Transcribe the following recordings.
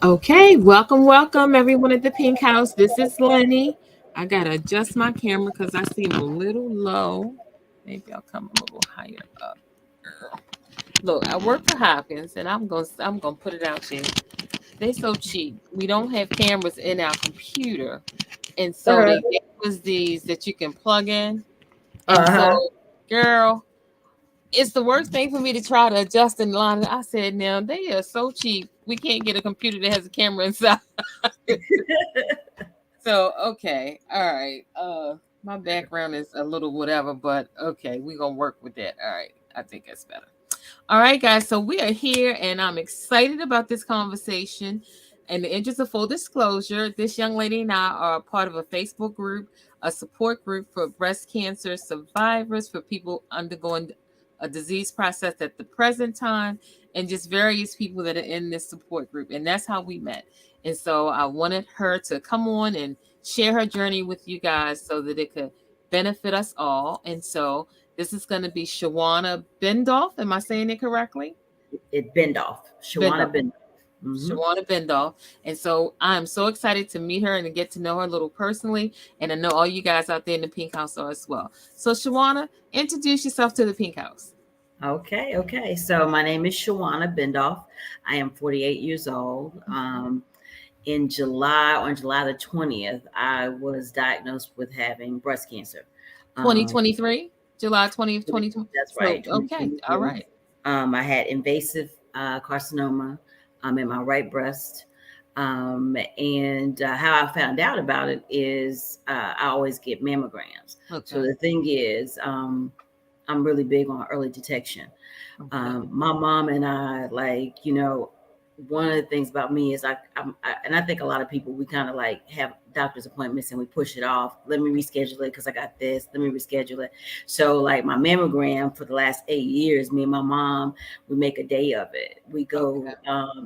Okay, welcome everyone at the Pinkhouse. This is Lenny. I gotta adjust my camera because I seem a little low. Maybe I'll come a little higher up. Look, I work for Hopkins, and I'm gonna put it out there. They so cheap. We don't have cameras in our computer, and so Uh-huh. they gave us these that you can plug in. And so, Uh-huh. girl, it's the worst thing for me to try to adjust in line. I said, now they are so cheap. We can't get a computer that has a camera inside. So okay, all right. My background is a little whatever, but okay, we're gonna work with that. All right, I think that's better. All right, guys. So we are here, and I'm excited about this conversation. In the interest of full disclosure, this young lady and I are a part of a Facebook group, a support group for breast cancer survivors, for people undergoing a disease process at the present time, and just various people that are in this support group. And that's how we met. And so I wanted her to come on and share her journey with you guys so that it could benefit us all. And so this is going to be Shawanna Bendolph. Am I saying it correctly? It Bendolph. Shawanna Bendolph. Bendolph. Mm-hmm. Shawanna Bendolph. And so I'm so excited to meet her and to get to know her a little personally. And I know all you guys out there in the Pink House are as well. So, Shawanna, introduce yourself to the Pink House. Okay. So my name is Shawanna Bendolph. I am 48 years old. On July the 20th, I was diagnosed with having breast cancer. Um, 2023, July 20th, 2020. that's So, right, okay. All 2023. right. I had invasive carcinoma in my right breast. And how I found out about it is I always get mammograms. So Okay. the thing is, I'm really big on early detection. Okay. My mom and I, one of the things about me is and I think a lot of people, we kind of like have doctor's appointments and we push it off. Let me reschedule it because I got this. Let me reschedule it. So like my mammogram for the last 8 years, me and my mom, we make a day of it. We Okay. go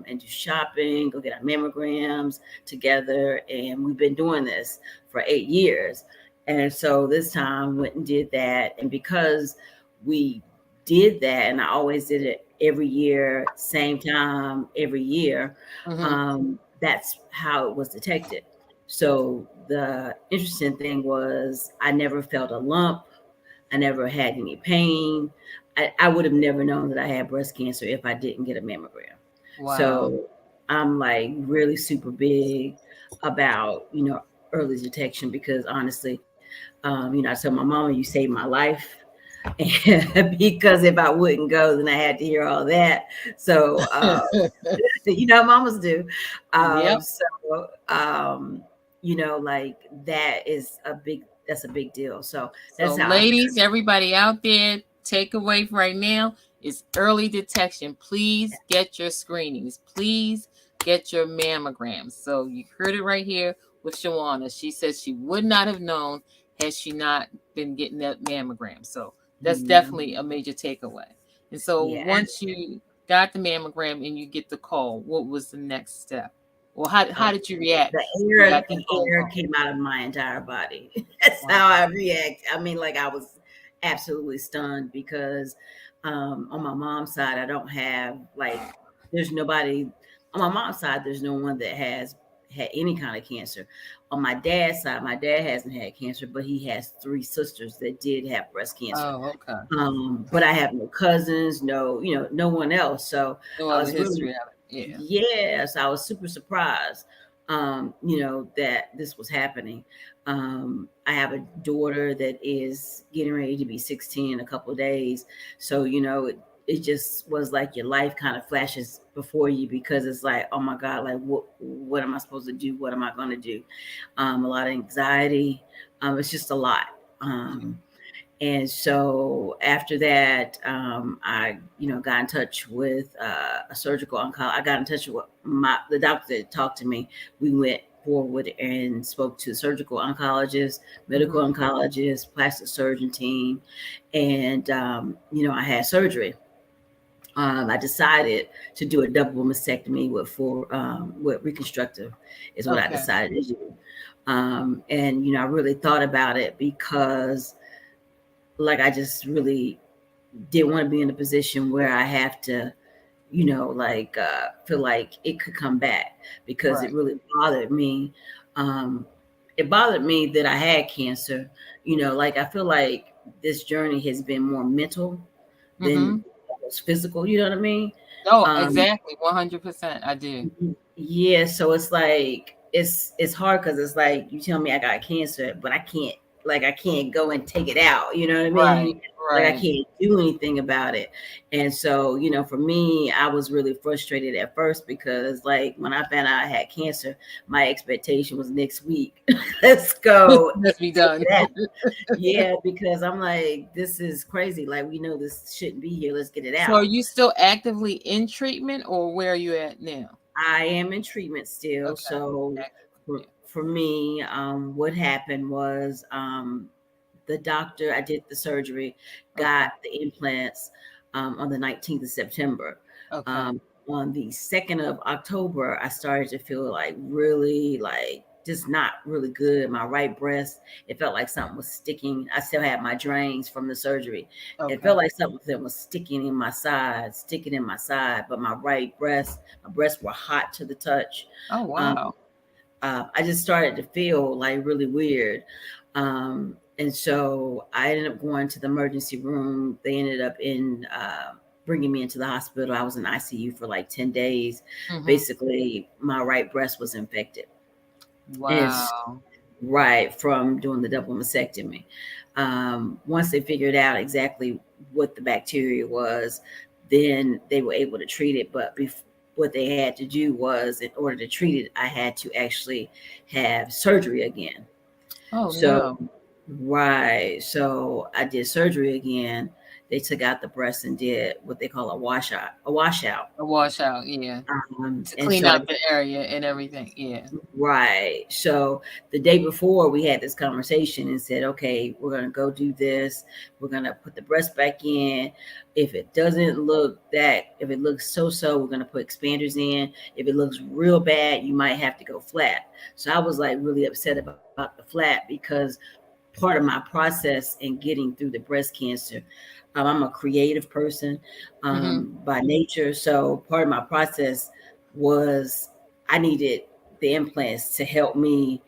and do shopping, go get our mammograms together. And we've been doing this for 8 years. And so this time went and did that. And because we did that, and I always did it every year, same time every year, Mm-hmm. that's how it was detected. So the interesting thing was I never felt a lump. I never had any pain. I would have never known that I had breast cancer if I didn't get a mammogram. Wow. So I'm like really super big about, early detection because honestly, I told my mama, you saved my life. And because if I wouldn't go, then I had to hear all that. So, mamas do. Yep. So, like that's a big deal. So So, that's how I, ladies, everybody out there, takeaway right now is early detection. Please get your screenings. Please get your mammograms. So, you heard it right here with Shawanna. She says she would not have known had she not been getting that mammogram. So, that's Mhm. definitely a major takeaway. And so, Yeah. once you got the mammogram and you get the call, what was the next step? Well, how did you react The when you air, got that the phone air call? came out of my entire body. That's how Wow. I react. I mean, like I was absolutely stunned because on my mom's side, I don't have there's nobody on my mom's side. There's no one that has had any kind of cancer. On my dad's side, my dad hasn't had cancer, but he has three sisters that did have breast cancer. Oh, okay. But I have no cousins, no one else. So No I other was really, history of it. Yeah. yes, I was super surprised, that this was happening. I have a daughter that is getting ready to be 16 in a couple of days. So, it just was like your life kind of flashes before you because it's like, oh my God, like what am I supposed to do? What am I going to do? A lot of anxiety. It's just a lot. And so after that, I, got in touch with a surgical oncologist. I got in touch with the doctor that talked to me. We went forward and spoke to the surgical oncologist, medical Mhm. oncologist, plastic surgeon team, and I had surgery. I decided to do a double mastectomy with reconstructive is what I Okay. decided to do. And I really thought about it because like I just really didn't want to be in a position where I have to, like feel like it could come back, because it Right. really bothered me. Um, it bothered me that I had cancer. Like I feel like this journey has been more mental than Mm-hmm. it was physical. You know what I mean? Oh, Um, exactly. 100%. I do. yeah, so it's like it's hard, because it's like you tell me I got cancer, but I can't go and take it out. You know what I Right. mean? Like I Right. can't do anything about it. And so, for me, I was really frustrated at first, because like when I found out I had cancer, my expectation was next week. Let's go Let's be take done. it out. Yeah, because I'm like, this is crazy. Like, we know this shouldn't be here. Let's get it So are out. you still actively in treatment or where are you at now? I am in treatment still. Okay. So Actively. for, Yeah. for me, what happened was, the doctor, I did the surgery, Okay. got the implants on the 19th of September. Okay. Um, on the 2nd of October, I started to feel like really, like, just not really good. My right breast, it felt like something was sticking. I still had my drains from the surgery. It Okay. felt like something was sticking in my side, but my breasts were hot to the touch. Oh Um, wow. I just started to feel like really weird. And so I ended up going to the emergency room. They ended up bringing me into the hospital. I was in ICU for like 10 days. Mm-hmm. Basically, my right breast was infected. And it's Wow. right from doing the double mastectomy. Once they figured out exactly what the bacteria was, then they were able to treat it. But what they had to do was, in order to treat it, I had to actually have surgery again. Oh So, no. right. So I did surgery again. They took out the breast and did what they call a washout. A washout. A washout, yeah. To And clean so out the area and everything. Yeah. right. So the day before, we had this conversation and said, okay, we're going to go do this. We're going to put the breast back in. If it looks so, we're going to put expanders in. If it looks real bad, you might have to go flat. So I was like really upset about the flat, because part of my process in getting through the breast cancer, I'm a creative person Mm-hmm. by nature. So part of my process was, I needed the implants to help me,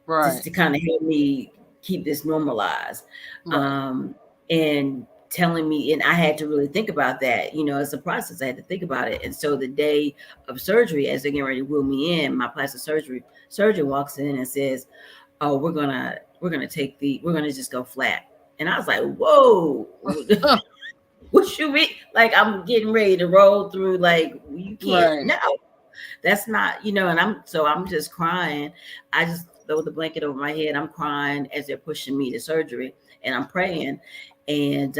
just Right. to kind of help me keep this normalized. Right. Um, and telling me, and I had to really think about that, as a process. I had to think about it. And so the day of surgery, as they're getting ready to wheel me in, my plastic surgery surgeon walks in and says, "Oh, we're gonna just go flat." And I was like, "Whoa, what you mean?" Like, I'm getting ready to roll through. Like, you can't. Right. No, that's not. And I'm just crying. I just throw the blanket over my head. I'm crying as they're pushing me to surgery, and I'm praying, and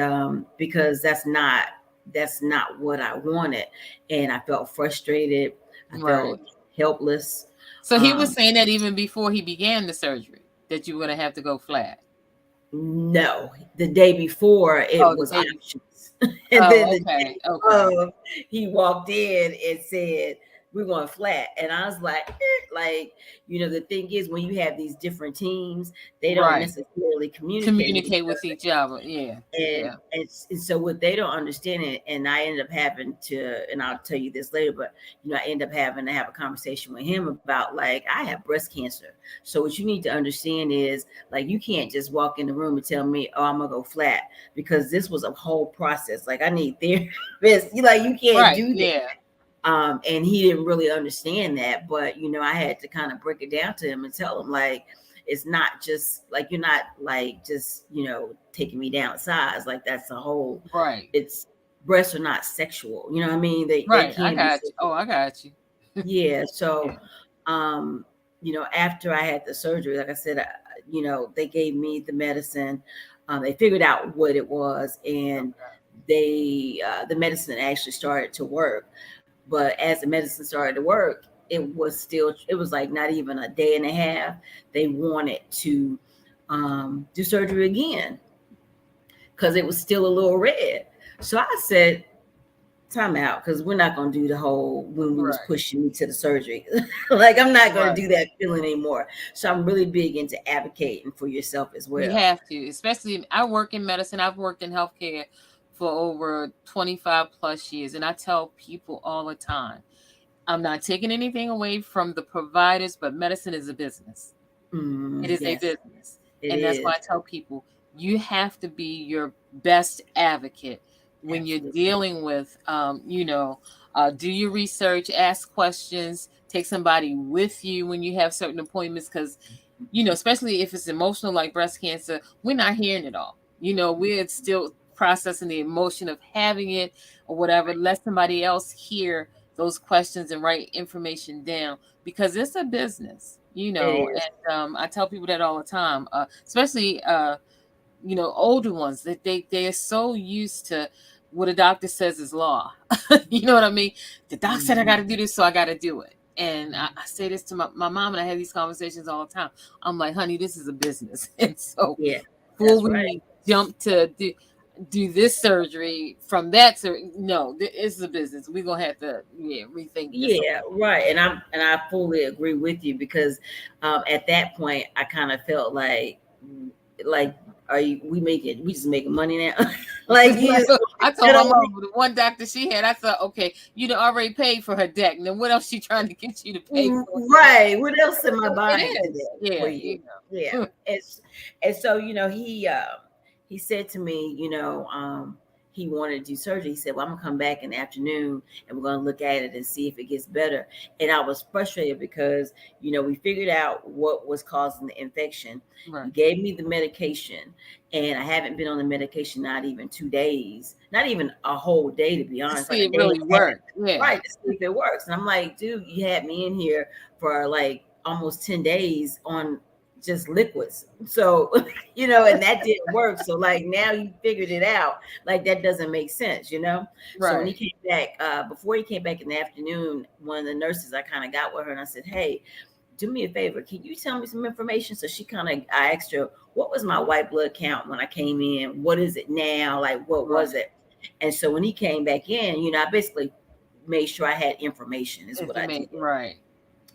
because that's not what I wanted, and I felt frustrated. I Right. felt helpless. So he was Um, saying that even before he began the surgery, that you were gonna have to go flat. No, the day before it Oh, the was day before. options. And then Oh, the okay. day Okay. of, he walked in and said, "We're going flat." And I was like, like, the thing is, when you have these different teams, they don't Right. necessarily communicate with each Communicate with other. each other. Yeah. And Yeah. and so what they don't understand it, and I ended up having to, and I'll tell you this later, but I ended up having to have a conversation with him about, like, I have breast cancer. So what you need to understand is, like, you can't just walk in the room and tell me, "Oh, I'm gonna go flat," because this was a whole process. Like, I need therapists. You can't Right. do that. Yeah. And he didn't really understand that, but I had to kind of break it down to him and tell him, like, it's not just like, you're not like just taking me down size, like that's a whole, Right. it's, breasts are not sexual, you know what I mean, they Right. I can be got you. sexual. Oh, I got you. Yeah. Yeah. So after I had the surgery, like I said, they gave me the medicine. They figured out what it was, and Okay. the medicine actually started to work. But as the medicine started to work, it was like not even a day and a half. They wanted to do surgery again, because it was still a little red. So I said, "Time out, because we're not going to do the whole when we was Right. pushing me to the surgery." Like, I'm not going to Right. do that feeling anymore. So I'm really big into advocating for yourself as You well. have to, especially I work in medicine. I've worked in healthcare for over 25 plus years. And I tell people all the time, I'm not taking anything away from the providers, but medicine is a business. It is a Yes, business. it And that's why is. I tell people you have to be your best advocate when you're Absolutely. dealing with, do your research, ask questions, take somebody with you when you have certain appointments. Because especially if it's emotional like breast cancer, we're not hearing it all. We're still processing the emotion of having it or whatever. Let somebody else hear those questions and write information down because it's a business, It is. and I tell people that all the time, especially older ones that they are so used to what a doctor says is law. You know what I mean? The doc said I got Mhm. to do this, so I got to do it. And I say this to my mom, and I have these conversations all the time. I'm like, honey, this is a business. And so Yeah, before that's right. we jump to do this surgery from that surgery, no, this is a business. We're gonna have to rethink this. Yeah, right. And I fully agree with you because at that point I kind of felt like are you we just making money now? Like you just I told my settle mom the one doctor she had, I said, okay, you done already paid for her deck. And then what else she trying to get you to pay for? right. What else am I It buying today is. for Yeah, you? Yeah. know. It's and so he said to me, he wanted to do surgery. He said, "Well, I'm gonna come back in the afternoon and we're gonna look at it and see if it gets better." And I was frustrated because we figured out what was causing the infection. Right. You gave me the medication, and I haven't been on the medication not even 2 days, not even a whole day to be To honest, like see a it day and really a half. work. Yeah. Right, to see if it works. And I'm like, dude, you had me in here for like almost 10 days on just liquids. So, and that didn't work. So like now you figured it out. Like that doesn't make sense. So when he Right. came back, before he came back in the afternoon, one of the nurses, I kind of got with her and I said, "Hey, do me a favor. Can you tell me some information?" So I asked her, what was my white blood count when I came in? What is it now? Like, what was Right. it? And so when he came back in, I basically made sure I had information is If what you I make did. right.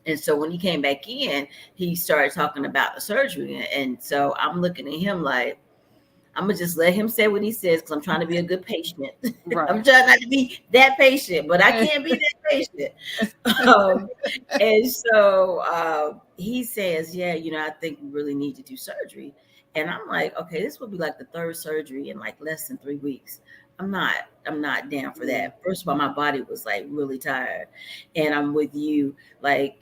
And so when he came back in, he started talking about the surgery. And so I'm looking at him like, I'm gonna just let him say what he says because I'm trying to be a good patient. I'm Right. trying not to be that patient, but I can't be that patient. Um, and so he says, "Yeah, I think we really need to do surgery." And I'm like, "Okay, this will be like the third surgery in like less than 3 weeks. I'm not down for Yeah. that. First of all, my body was like really tired, and I'm with you. Like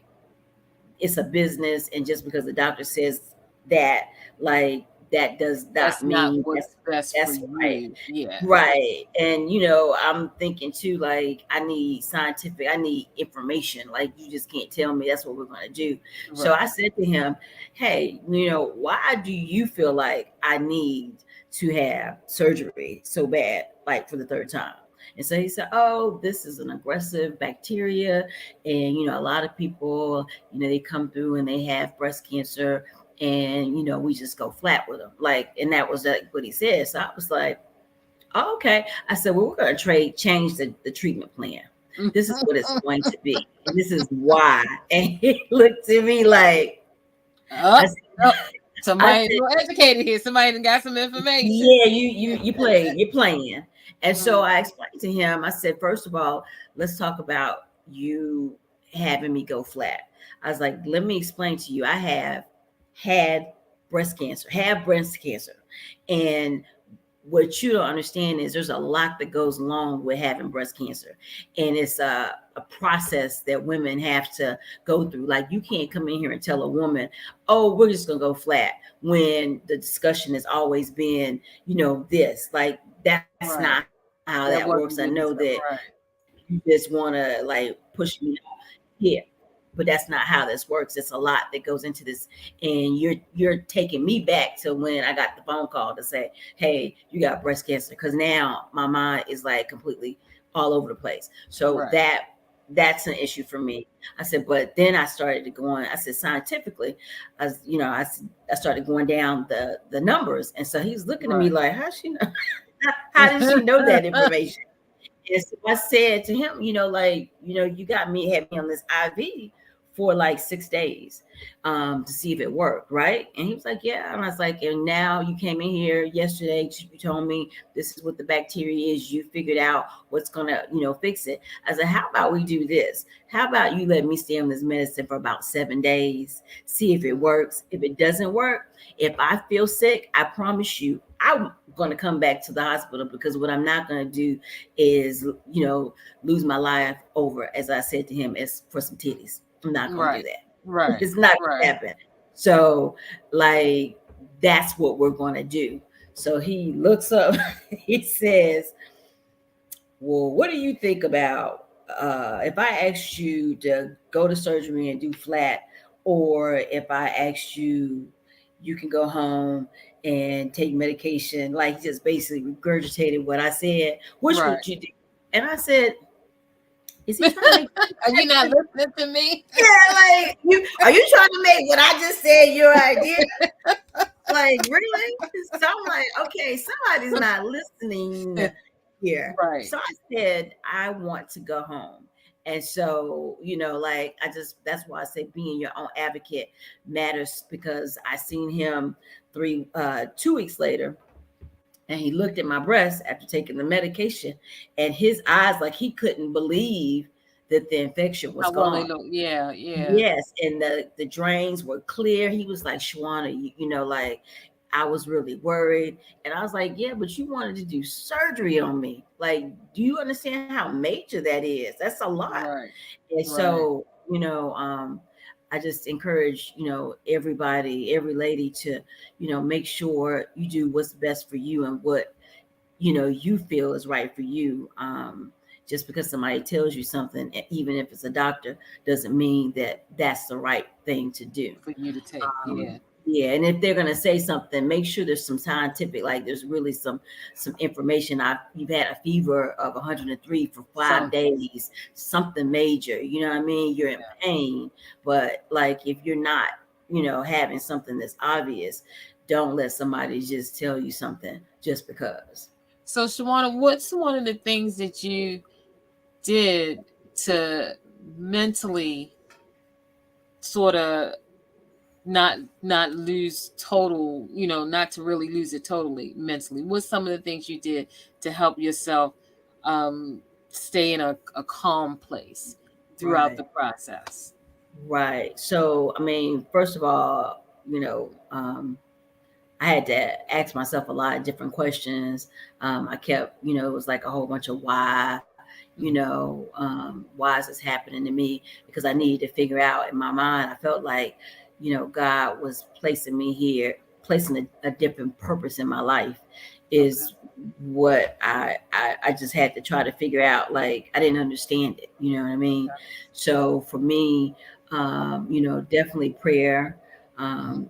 it's a business, and just because the doctor says that, like that does not That's not mean what's best for that's right. you. Yeah. Right. And I'm thinking too, like I need information. Like you just can't tell me that's what we're gonna do. So I Right. said to him, "Hey, why do you feel like I need to have surgery so bad, like for the third time?" And so he said, "Oh, this is an aggressive bacteria. And a lot of people, they come through and they have breast cancer, and we just go flat with them." Like, and that was like what he said. So I was like, "Oh, okay." I said, "Well, we're going to change the treatment plan. This is what it's going to be. And this is why." And he looked at me like, I, Up. s- Up. I Somebody said, more educated here. Somebody done got some information. "Yeah, you're playing." And so Mm, I explained to him, I said, "First of all, let's talk about you having me go flat." I was like, "Let me explain to you. I had have breast cancer. And what you don't understand is there's a lot that goes along with having breast cancer. And it's a process that women have to go through. Like you can't come in here and tell a woman, oh, we're just gonna go flat, when the discussion has always been, this. Like that's not right. how that works. I That know wasn't the that discuss. Right. you just want to like push me off here, but that's not how this works. It's a lot that goes into this. And you're taking me back to when I got the phone call to say, "Hey, you got breast cancer," because now my mind is like completely all over the place. So Right. that's an issue for me. I said, but then I started to go on. I said, scientifically, I started going down the numbers. And so he's looking at me Right. like, how she know? How did she know that information? And so I said to him, like, you got me, had me on this IV for like 6 days to see if it worked, right? And he was like, yeah. And I was like, and now you came in here yesterday, you told me this is what the bacteria is. You figured out what's gonna, fix it. I said, how about we do this? How about you let me stay on this medicine for about 7 days, see if it works. If it doesn't work, if I feel sick, I promise you, I'm going to come back to the hospital, because what I'm not going to do is, lose my life over, as I said to him, as for some titties. I'm not going to do Right. that. Right. It's not going to Right. happen. So, like, that's what we're going to do. So he looks up, he says, well, what do you think about if I asked you to go to surgery and do flat, or if I asked you, you can go home and take medication, like he just basically regurgitated what I said, which Right. would you do? And I said, is he trying to make Are you not listening to me? yeah, like are you trying to make what I just said your idea? Like, really? So I'm like, okay, somebody's not listening here. Right. So I said, I want to go home. And so, like, that's why I say being your own advocate matters, because I seen him 2 weeks later, and he looked at my breast after taking the medication, and his eyes, like, he couldn't believe that the infection was How well they gone. look. Yeah. Yeah. Yes, and the drains were clear. He was like, Shawanna, like, I was really worried. And I was like, yeah, but you wanted to do surgery on me. Like, do you understand how major that is? That's a lot. Right. And Right. so, I just encourage, everybody, every lady to, make sure you do what's best for you and what, you feel is right for you. Just because somebody tells you something, even if it's a doctor, doesn't mean that that's the right thing to do. For you to take. Yeah. Yeah, and if they're gonna say something, make sure there's some scientific, like there's really some information. You've had a fever of 103 for five Something. days, something major. You know what I mean? You're in Yeah. pain, but like if you're not, having something that's obvious, don't let somebody just tell you something just because. So, Shawana, what's one of the things that you did to mentally sort of not lose total, not to really lose it totally mentally? What's some of the things you did to help yourself stay in a calm place throughout Right. the process? Right. So, I mean, first of all, I had to ask myself a lot of different questions. I kept, it was like a whole bunch of why, why is this happening to me? Because I needed to figure out in my mind, I felt like, God was placing me here, placing a different purpose in my life Okay. is what I just had to try to figure out. Like, I didn't understand it. You know what I mean? So for me, definitely prayer. And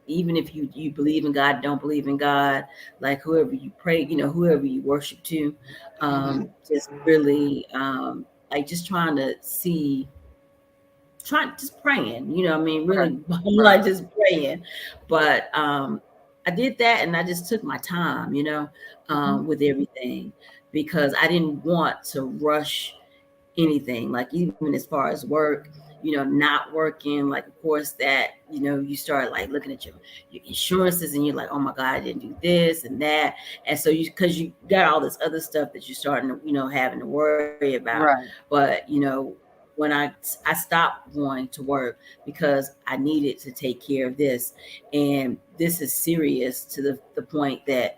even if you believe in God, don't believe in God, like whoever you pray, whoever you worship to, Hmm. just really, like just trying to just praying, I mean, Right. really Right. like just praying. But I did that, and I just took my time, Hmm. with everything, because I didn't want to rush anything, like even as far as work, not working, like of course that, you start like looking at your insurances, and you're like, oh my God, I didn't do this and that. And so because you got all this other stuff that you're starting to, having to worry about. Right. But when I stopped going to work, because I needed to take care of this, and this is serious to the point that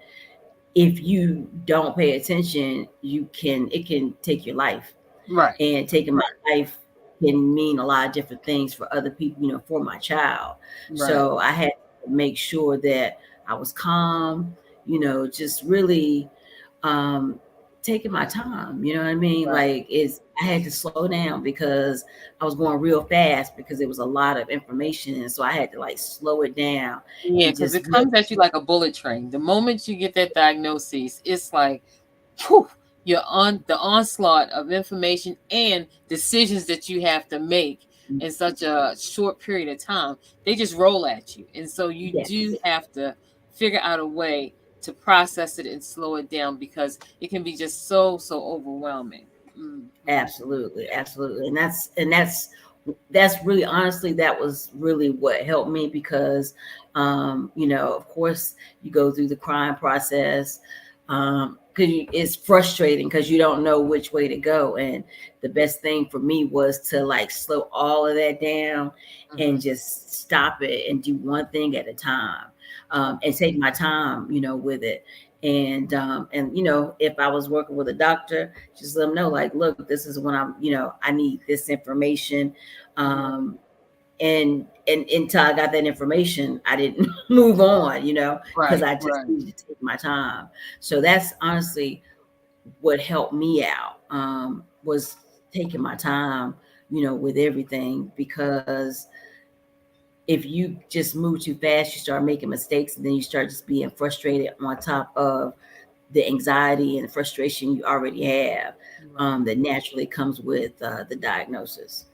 if you don't pay attention, it can take your life, Right. and taking my life can mean a lot of different things for other people, for my child. Right. So I had to make sure that I was calm, just really um taking my time, you know what I mean? Right. Like I had to slow down, because I was going real fast, because it was a lot of information. And so I had to like slow it down Yeah, and because just it really comes at you like a bullet train. The moment you get that diagnosis, it's like, whew, you're on the onslaught of information and decisions that you have to make in such a short period of time. They just roll at you. And so you do yes. have to figure out a way to process it and slow it down, because it can be just so overwhelming. Hmm. Absolutely, absolutely. And that's that's really, honestly, that was really what helped me, because of course you go through the crying process, because it's frustrating because you don't know which way to go. And the best thing for me was to like slow all of that down and Mhm. just stop it and do one thing at a time, and take my time, with it. And if I was working with a doctor, just let them know, like, look, this is when I need this information. Mhm. um and until I got that information, I didn't move on, because Right, I just right, needed to take my time. So that's honestly what helped me out, was taking my time, with everything. Because if you just move too fast, you start making mistakes, and then you start just being frustrated on top of the anxiety and frustration you already have, right. that naturally comes with the diagnosis.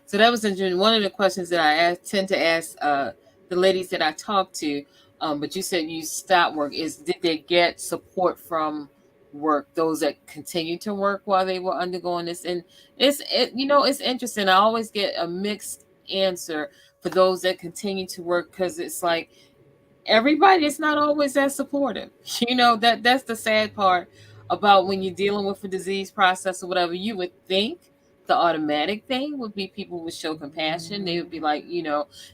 So that was interesting. One of the questions that tend to ask the ladies that I talk to, but you said you stopped work, is did they get support from work, those that continue to work while they were undergoing this? And it's interesting. I always get a mixed answer for those that continue to work, because it's like everybody is not always that supportive. That's the sad part about when you're dealing with a disease process or whatever. You would think the automatic thing would be people would show compassion. They would be like,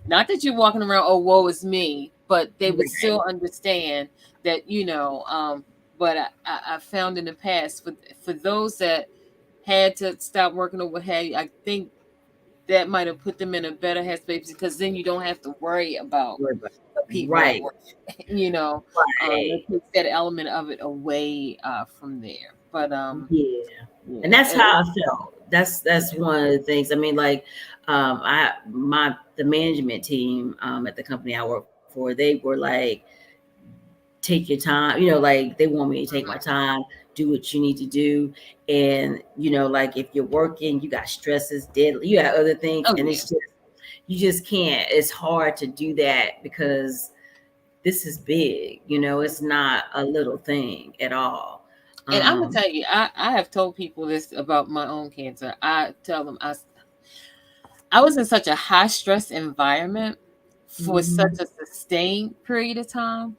not that you're walking around, oh, woe is me, but they would Right. still understand that, but I found in the past for those that had to stop working or what have you, I think that might have put them in a better headspace, because then you don't have to worry about the people at Right. work. you know, Right. it takes that element of it away from there. But Yeah. And yeah, that's how I felt. That's one of the things. I mean, like, I my the management team, at the company I work for, they were like, take your time, like they want me to take my time, do what you need to do. And like, if you're working, you got stresses, deadly, you got other things, oh and yeah. it's just, you just can't. It's hard to do that because this is big, it's not a little thing at all. And I'm gonna um tell you, I have told people this about my own cancer. I tell them I was in such a high stress environment for such mhm. a sustained period of time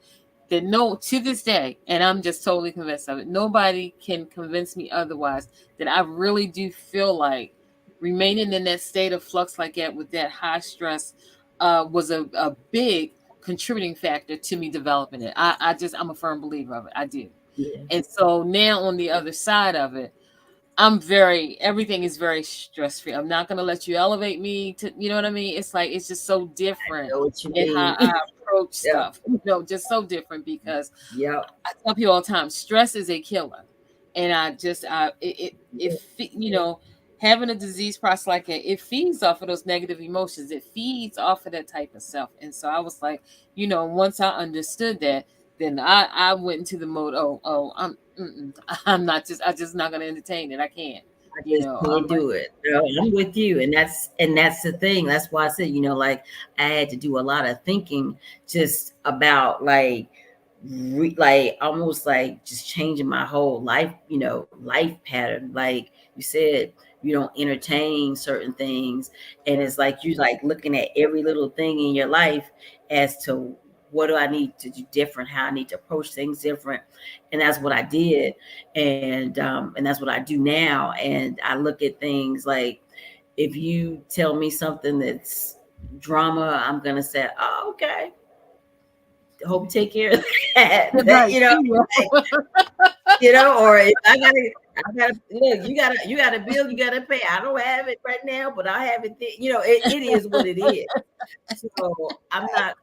that no, to this day, and I'm just totally convinced of it, nobody can convince me otherwise, that I really do feel like remaining in that state of flux like that with that high stress was a big contributing factor to me developing it. I'm a firm believer of it. I do. Yeah. And so now on the other side of it, everything is very stress free. I'm not gonna let you elevate me to, you know what I mean? It's like, it's just so different Know what you in how mean. I approach Yep. stuff. Just so different, because Yep. I tell people all the time, stress is a killer. And having a disease process like that, it feeds off of those negative emotions. It feeds off of that type of stuff. And so I was like, once I understood that, then I went into the mode, I'm not I just not gonna entertain it. I can't, I just can't I'm like, do it. No, I'm with you, and that's the thing. That's why I said, like, I had to do a lot of thinking just about, like, like, almost like just changing my whole life, life pattern. Like you said, you don't entertain certain things, and yeah, it's like you like looking at every little thing in your life as to what do I need to do different, how I need to approach things different, and that's what I did. And that's what I do now. And I look at things like, if you tell me something that's drama, I'm gonna say, oh, okay, hope you take care of that. right. See ya. Or if I gotta look, you gotta bill, you gotta pay. I don't have it right now, but I have it. It is what it is. So I'm not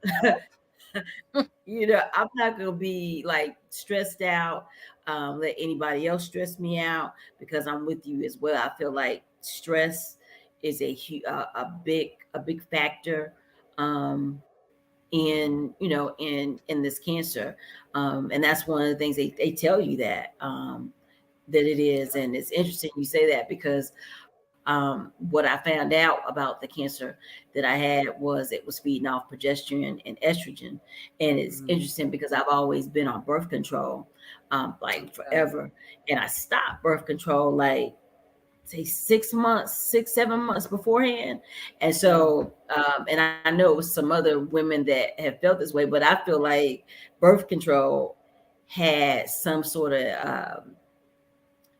gonna be like stressed out, let anybody else stress me out, because I'm with you as well. I feel like stress is a big factor, in this cancer. And that's one of the things they tell you, that it is. And it's interesting you say that, because what I found out about the cancer that I had was it was feeding off progesterone and estrogen. And it's Mhm. interesting because I've always been on birth control, like Okay. forever. And I stopped birth control like say 6 months, 6, 7 months beforehand. And so, and I know it was some other women that have felt this way, but I feel like birth control had some sort of,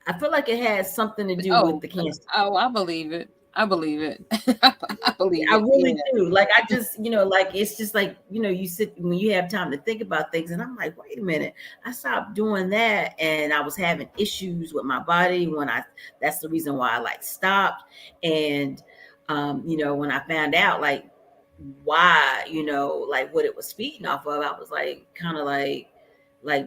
I feel like it had something to do with Oh, the cancer. I believe it. I believe it. I believe I it. really Yeah. do. Like I just, like it's just like, you sit when you have time to think about things, and I'm like, wait a minute, I stopped doing that, and I was having issues with my body when I. That's the reason why I like stopped, and when I found out like why, like what it was feeding off of, I was like kind of like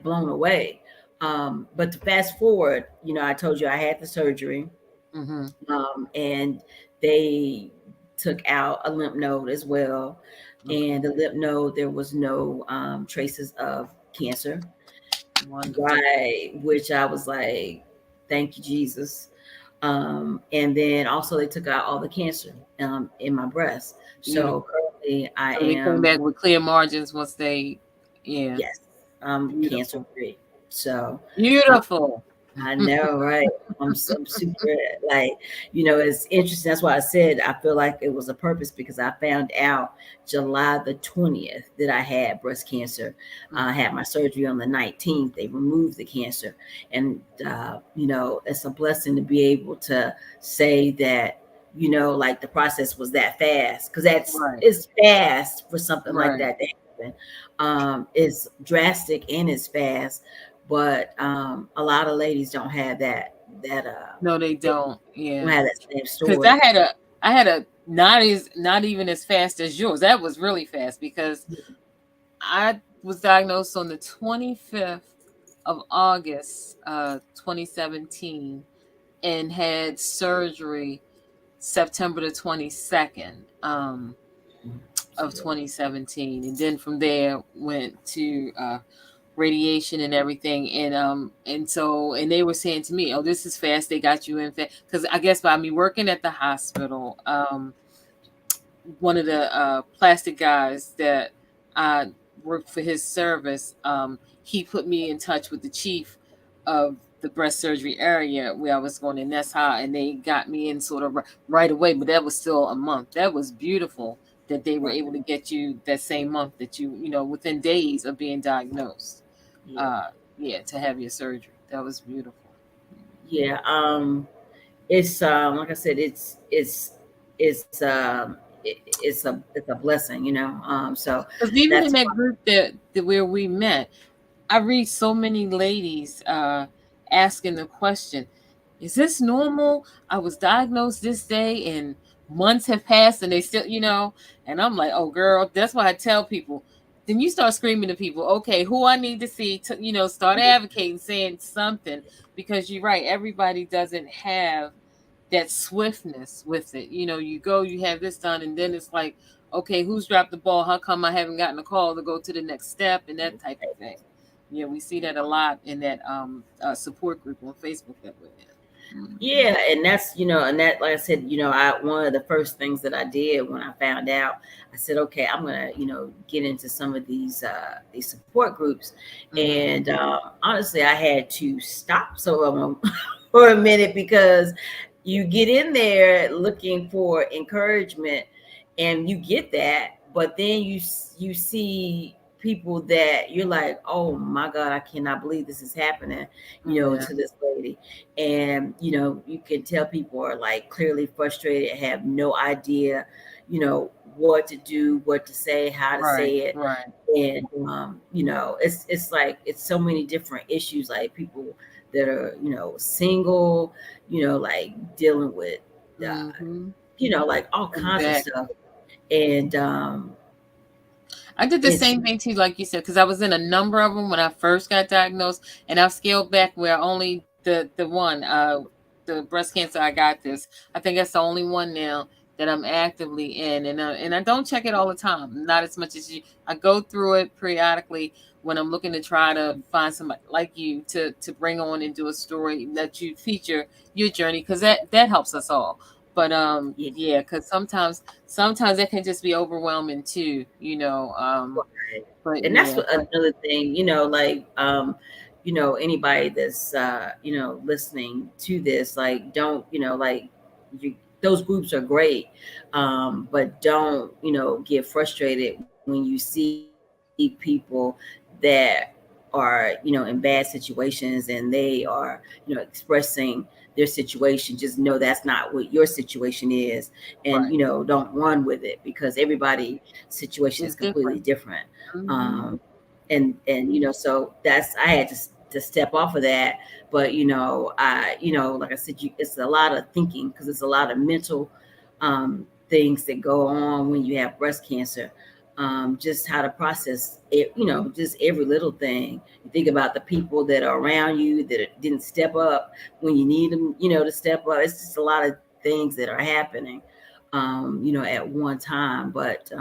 blown away. But to fast forward, I told you I had the surgery, Mm-hmm. and they took out a lymph node as well. Okay. And the lymph node, there was no traces of cancer, Wonderful. right? Which I was like, thank you, Jesus. And then also they took out all the cancer in my breast. So Beautiful. currently I So they came am, back with clear margins once they, yeah, yes, I'm cancer beautiful. free. So Beautiful. I know, right? I'm super like, it's interesting. That's why I said I feel like it was a purpose because I found out July the 20th that I had breast cancer. I had my surgery on the 19th. They removed the cancer. And, it's a blessing to be able to say that, like the process was that fast because Right, it's fast for something like right. that to happen. It's drastic and it's fast, but a lot of ladies don't have that No, they they don't. don't Yeah. have that same Because story. I had a not even as fast as yours. That was really fast because I was diagnosed on the 25th of August, 2017, and had surgery September the 22nd, of 2017. And then from there went to radiation and everything. And they were saying to me, oh, this is fast. They got you in fast. Because I guess by me working at the hospital, one of the plastic guys that I worked for his service, he put me in touch with the chief of the breast surgery area where I was going, and that's how, and they got me in sort of right away. But that was still a month. That was beautiful that they were Right. able to get you that same month that within days of being diagnosed. Yeah. Uh, yeah, to have your surgery. That was beautiful. Yeah. It's like I said, it's a blessing, so Because even in that's that group that where we met, I read so many ladies asking the question, is this normal? I was diagnosed this day and months have passed and they still, and I'm like, oh girl, that's why I tell people. Then you start screaming to people, okay, who I need to see to, start advocating, saying something, because you're right, everybody doesn't have that swiftness with it. You go, you have this done, and then it's like, okay, who's dropped the ball? How come I haven't gotten a call to go to the next step and that type of thing? Yeah, we see that a lot in that support group on Facebook that we're in. Yeah, and that's and that, like I said, I one of the first things that I did when I found out, I said, okay, I'm gonna get into some of these support groups, Mm-hmm. and honestly, I had to stop some of them for a minute because you get in there looking for encouragement, and you get that, but then you see people that you're like, oh my God, I cannot believe this is happening, Yeah, to this lady. And you can tell people are like clearly frustrated, have no idea what to do, what to say, how to right, say it. right. And it's like it's so many different issues, like people that are single, like dealing with Mm-hmm. like all kinds of Exactly. stuff. And I did the it's same thing too, like you said, because I was in a number of them when I first got diagnosed, and I've scaled back where only the one the breast cancer I got this. I think that's the only one now that I'm actively in, and I don't check it all the time, not as much as you. I go through it periodically when I'm looking to try to find somebody like you to bring on and do a story that you feature your journey, because that helps us all. But yeah, yeah, because sometimes it can just be overwhelming too. But and that's yeah, what another thing, like anybody that's listening to this, like, don't, like, you, those groups are great, but don't, get frustrated when you see people that are, in bad situations, and they are, expressing their situation. Just know that's not what your situation is, and, Right. don't run with it, because everybody situation is It's completely different. different. Hmm. um and so that's, I had to step off of that. But like I said, it's a lot of thinking, because it's a lot of mental things that go on when you have breast cancer. Just how to process it, just every little thing. You think about the people that are around you that didn't step up when you need them, to step up. It's just a lot of things that are happening, at one time. But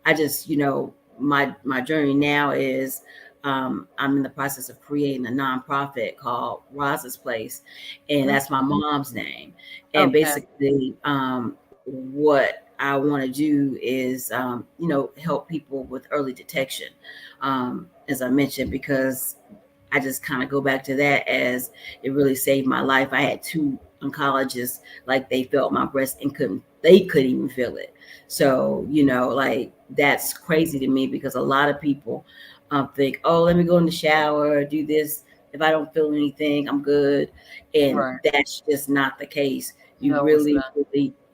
I just, my journey now is, I'm in the process of creating a nonprofit called Rosa's Place, and that's my Okay. mom's name. And Okay. basically, what I want to do is, help people with early detection, as I mentioned, because I just kind of go back to that, as it really saved my life. I had two oncologists, like, they felt my breast and they couldn't even feel it. So, like, that's crazy to me, because a lot of people think, oh, let me go in the shower, do this. If I don't feel anything, I'm good. And Right. that's just not the case. No, it's not.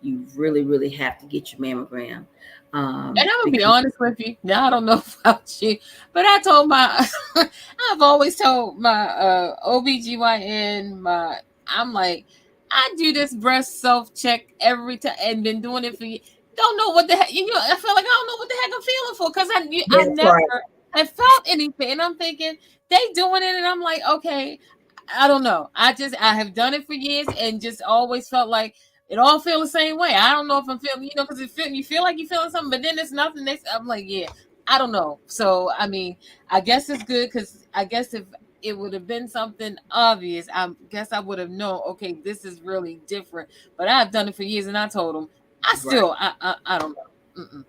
You really, really have to get your mammogram. And I'm gonna be Because honest with you. Now I don't know about you, but I told my I've always told my OBGYN, I'm like, I do this breast self check every time and been doing it for you. Don't know what the heck, I feel like I don't know what the heck I'm feeling for, because I that's right. never have felt anything. And I'm thinking they doing it, and I'm like, okay, I don't know. I have done it for years and just always felt like it all feel the same way. I don't know if I'm feeling, because you feel like you're feeling something, but then it's nothing. I'm like, yeah, I don't know. So I mean, I guess it's good, because I guess if it would have been something obvious, I guess I would have known. Okay, this is really different. But I've done it for years, and I told them I Right. still I don't know. Mm-mm.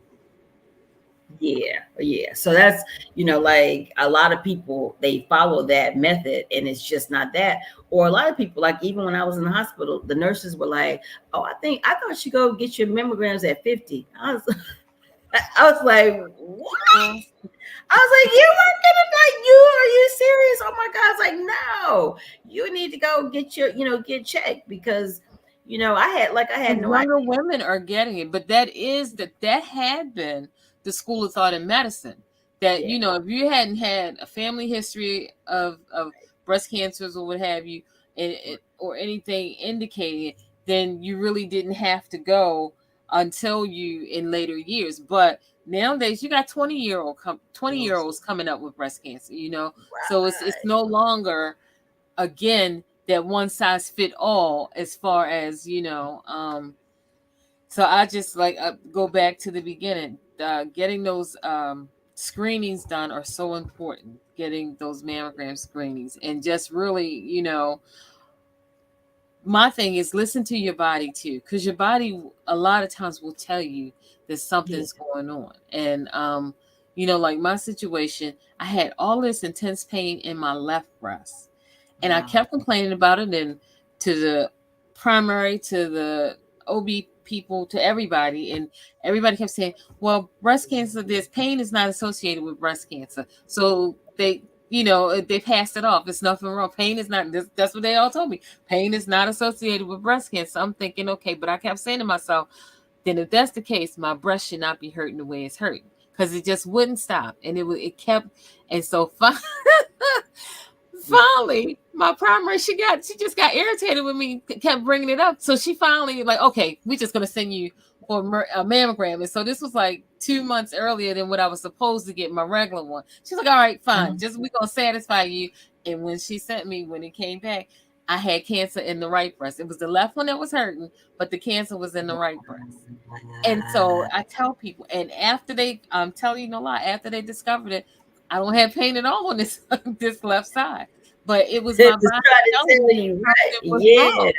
Yeah, yeah. So that's, like, a lot of people, they follow that method, and it's just not that. Or a lot of people, like, even when I was in the hospital, the nurses were like, "Oh, I thought you go get your mammograms at 50." I was like, "What?" No, I was like, "You weren't gonna, like, you, are you serious? Oh my God." I was like, "No, you need to go get get checked, because, I the had no idea." younger women are getting it, but that had been the school of thought in medicine. That Yeah, if you hadn't had a family history of breast cancers or what have you, or anything indicating, then you really didn't have to go until you in later years. But nowadays, you got 20 year olds coming up with breast cancer. So it's right. no longer, again, that one size fit all, as far as so I just like go back to the beginning. Getting those screenings done are so important. Getting those mammogram screenings, and just really, my thing is listen to your body too, because your body a lot of times will tell you that Yeah. something's going on. And like my situation, I had all this intense pain in my left breast, and I Wow. kept complaining about it, and to the primary, to the OB people, to everybody, and everybody kept saying, well, breast cancer, this pain is not associated with breast cancer. So they passed it off. It's nothing wrong. Pain is not this, that's what they all told me. Pain is not associated with breast cancer. I'm thinking, okay, but I kept saying to myself, then if that's the case, my breast should not be hurting the way it's hurting, because it just wouldn't stop, and it kept. And so finally, my primary, she just got irritated with me, kept bringing it up. So she finally like, okay, we just gonna send you for a mammogram. And so this was like 2 months earlier than what I was supposed to get my regular one. She's like, all right, fine, just we gonna satisfy you. And when she sent me, when it came back, I had cancer in the right breast. It was the left one that was hurting, but the cancer was in the right breast. And so I tell people, and after I'm telling you no lie, after they discovered it, I don't have pain at all on this this left side. But it was my Just body trying to telling tell me you, right? something was Yeah.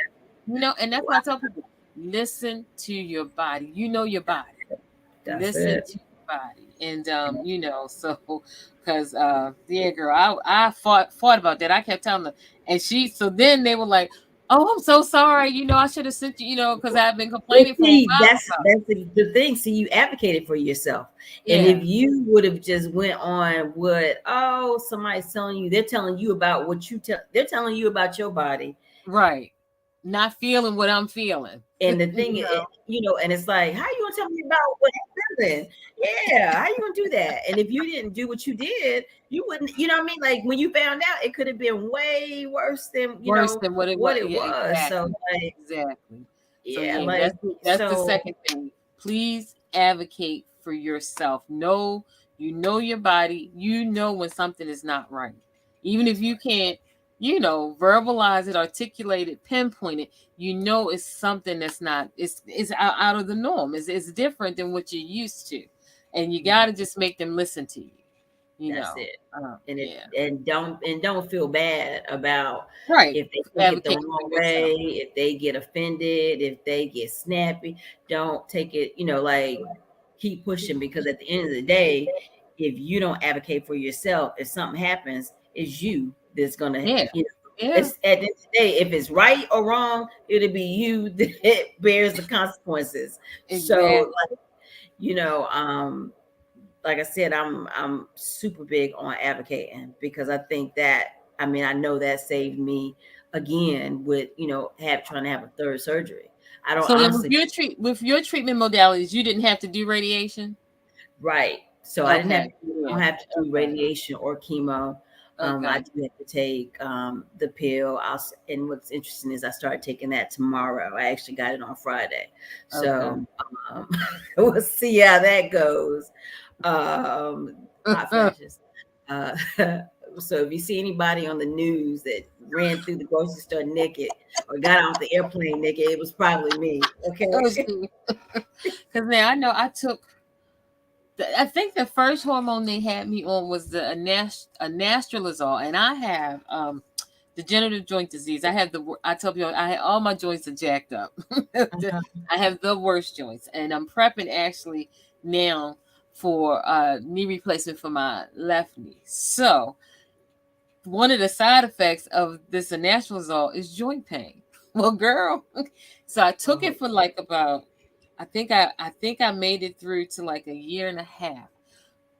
wrong. And that's why I tell people, listen to your body. You know your body. That's Listen it. to your body. And so because yeah, girl, I fought about that. I kept telling them, and so then they were like, oh, I'm so sorry, I should have sent you, because I've been But complaining for a see, while about that's the thing. See, you advocated for yourself, it. and if Yeah, you would have just went on what, oh, somebody's telling you, they're telling you about what you tell, they're telling you about your body. right. Not feeling what I'm feeling. And the thing is, and it's like, how you gonna tell me about what happened? Yeah, how you gonna do that? And if you didn't do what you did, you wouldn't, you know what I mean? Like when you found out, it could have been way worse than Worse than what it was. what it Yeah, was. So exactly. like, Exactly. So yeah, yeah, like that's the so second thing. Please advocate for yourself. Know your body. You know when something is not right. Even if you can't, verbalize it, articulate it, pinpoint it, it's something that's not, it's out of the norm. It's different than what you're used to. And you gotta just make them listen to you. You that's know. it. And it Yeah. don't feel bad about Right. if they take it the Advocate for wrong yourself. way, if they get offended, if they get snappy. Don't take it, like keep pushing, because at the end of the day, if you don't advocate for yourself, if something happens, it's you that's gonna, Yeah. Yeah. it's at the end of the day, if it's right or wrong, it'll be you that bears the consequences. So Exactly. like, like I said, I'm super big on advocating, because I think that, I mean, I know that saved me again with, trying to have a third surgery. I don't So then honestly, with your treatment modalities, you didn't have to do radiation? right. So I didn't have Okay. to, I don't Good. have to do Okay. radiation or chemo. I Okay. do have to take the pill. And what's interesting is I started taking that tomorrow. I actually got it on Friday. Okay. So um, we'll see how that goes. Hot flashes. Uh, so if you see anybody on the news that ran through the grocery store naked or got off the airplane naked, it was probably me. Oh, Okay. shoot. Because now I know I think the first hormone they had me on was the anastrozole, and I have degenerative joint disease. I tell you, I had all my joints are jacked up. Uh-huh. I have the worst joints, and I'm prepping actually now for knee replacement for my left knee. So one of the side effects of this anastrozole is joint pain. Well, girl, so I took Oh, it for like about, I think I made it through to like a year and a half.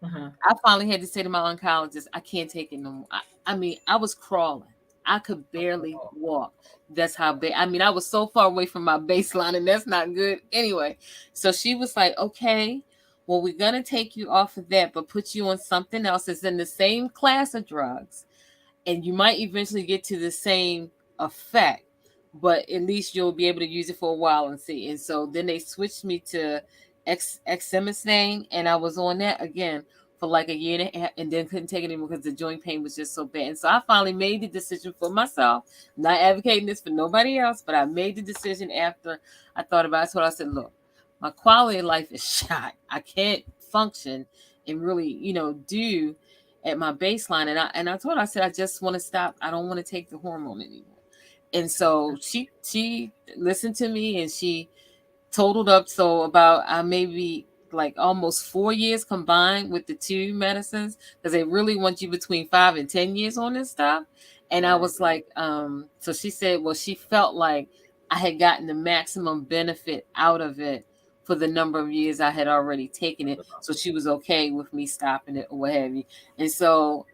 uh-huh. I finally had to say to my oncologist, I can't take it no more. I mean, I was crawling. I could barely Oh, walk. That's how bad. I mean, I was so far away from my baseline, and that's not good. Anyway, so she was like, okay, well, we're going to take you off of that, but put you on something else that's in the same class of drugs, and you might eventually get to the same effect, but at least you'll be able to use it for a while and see. And so then they switched me to exemestane, and I was on that again for like a year and a half, and then couldn't take it anymore because the joint pain was just so bad. And so I finally made the decision for myself. I'm not advocating this for nobody else, but I made the decision after I thought about it. So I said, look, my quality of life is shot. I can't function and really, do at my baseline. And I told her, I said, I just want to stop. I don't want to take the hormone anymore. And so she listened to me, and she totaled up. So about maybe like almost 4 years combined with the two medicines, because they really want you between 5 and 10 years on this stuff. And I right. was like, so she said, well, she felt like I had gotten the maximum benefit out of it for the number of years I had already taken it. So she was okay with me stopping it or what have you. And so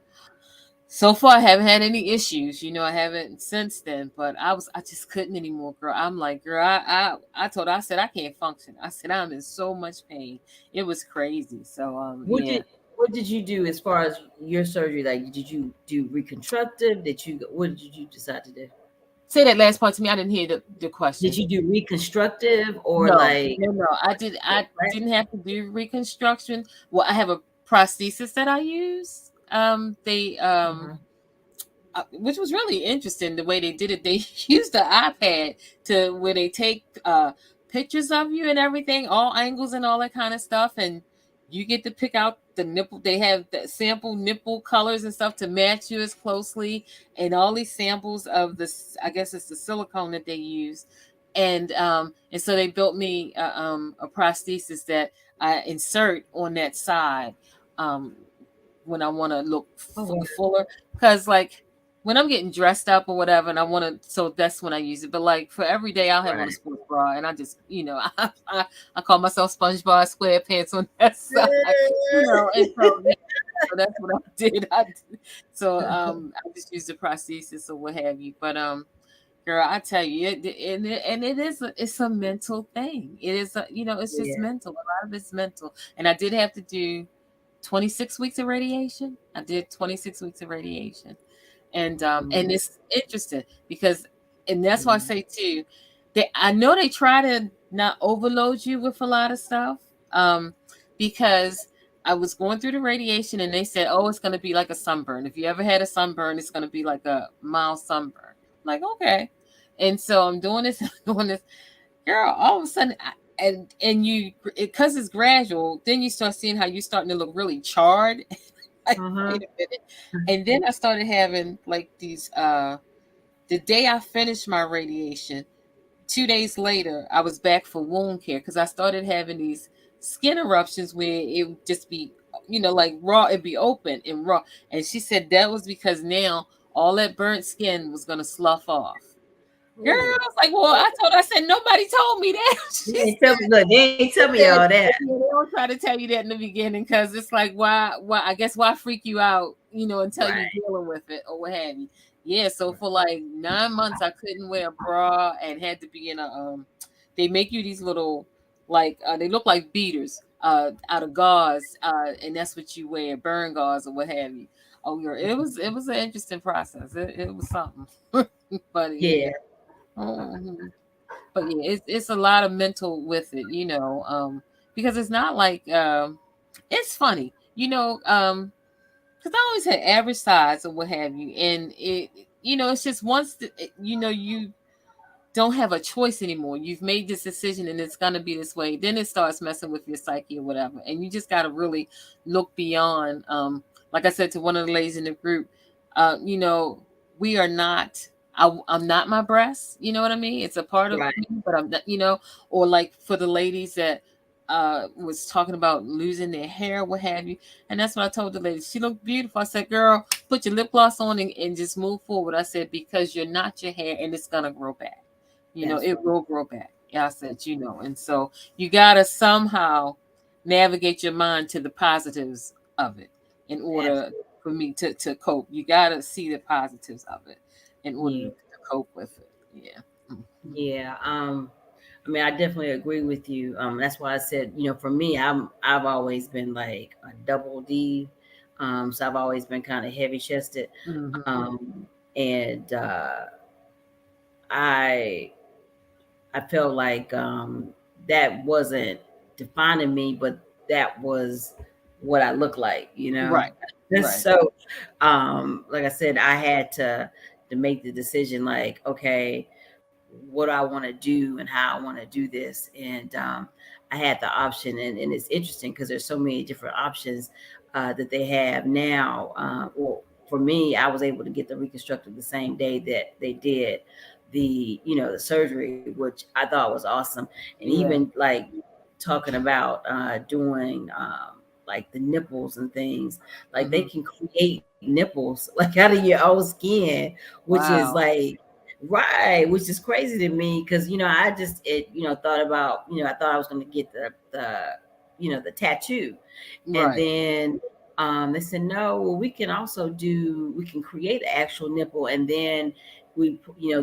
far, I haven't had any issues. I haven't since then. But I just couldn't anymore, girl. I'm like, girl, I told her, I said, I can't function. I said, I'm in so much pain. It was crazy. So, What yeah. did what did you do as far as your surgery? Like, did you do reconstructive? What did you decide to do? Say that last part to me. I didn't hear the Did question. you do reconstructive or No, like no, no. I plastic? didn't have to do reconstruction. Well, I have a prosthesis that I use. They Uh-huh. which was really interesting the way they did it. They used the iPad to where they take pictures of you and everything, all angles and all that kind of stuff, and you get to pick out the nipple. They have the sample nipple colors and stuff to match you as closely, and all these samples of this. I guess it's the silicone that they use. And so they built me a prosthesis that I insert on that side um, when I want to look Oh, wow. fuller. Because like when I'm getting dressed up or whatever, and I want to, so that's when I use it. But like for every day, I'll have on a Right. sports bra, and I just, I call myself SpongeBob SquarePants on that side, and so yeah, so that's what I did. I just used the prosthesis or what have you. But girl, I tell you, and it is it's a mental thing. It is it's just Yeah. mental. A lot of it's mental. And I did have to do 26 weeks of radiation. I did 26 weeks of radiation. And Mhm. it's interesting because, and that's why I Mhm. say too, I know they try to not overload you with a lot of stuff. Um, because I was going through the radiation and they said, oh, it's gonna be like a sunburn. If you ever had a sunburn, it's gonna be like a mild sunburn. I'm like, okay. And so I'm doing this, doing this, girl, all of a sudden, and you, because it's gradual, then you start seeing how you're starting to look really charred. Like, wait Uh-huh. a minute. And then I started having like these the day I finished my radiation, 2 days later, I was back for wound care because I started having these skin eruptions where it would just be, like raw, it'd be open and raw. And she said that was because now all that burnt skin was gonna slough off. Girl, I Ooh. was like, well, I said, nobody told me that. They She ain't tell me, look, they ain't tell me said, all that. yeah, they don't try to tell you that in the beginning because it's like, why? I guess why freak you out, until you Right. dealing with it or what have you. Yeah, so for like 9 months, I couldn't wear a bra and had to be in a. They make you these little like they look like beaters out of gauze, and that's what you wear, burn gauze or what have you. Oh, girl, it was an interesting process. It was something, but Yeah. yeah. Mhm. But yeah, it's a lot of mental with it, because it's not like it's funny, because I always had average size or what have you, and it's just once you don't have a choice anymore. You've made this decision and it's going to be this way. Then it starts messing with your psyche or whatever. And you just got to really look beyond. Like I said to one of the ladies in the group, we are not, I'm not my breasts. You know what I mean? It's a part of Right. me, but I'm not, or like for the ladies that was talking about losing their hair, what have you. And that's what I told the lady. She looked beautiful. I said, girl, put your lip gloss on and just move forward. I said, because you're not your hair and it's going to grow back. That's It will grow back. Yeah, I said, and so you gotta somehow navigate your mind to the positives of it in order absolutely. for me to cope. You gotta see the positives of it in order Yeah. to cope with it. Yeah. Mhm. Yeah. I mean, I definitely agree with you. That's why I said, for me, I've always been like a double D. So I've always been kind of heavy chested. Mhm. And I I felt like that wasn't defining me, but that was what I look like, Right. Right. So, like I said, I had to make the decision, like, okay, what I want to do and how I want to do this, and I had the option, and it's interesting because there's so many different options that they have now. Well, for me, I was able to get the reconstructive the same day that they did the surgery, which I thought was awesome. And Yeah. even like talking about doing like the nipples and things, like they Mhm. can create nipples like out of your own skin, which is Wow. like right, which is crazy to me because I just thought about I thought I was going to get the tattoo, and Right. then they said no. Well, we can create an actual nipple, and then we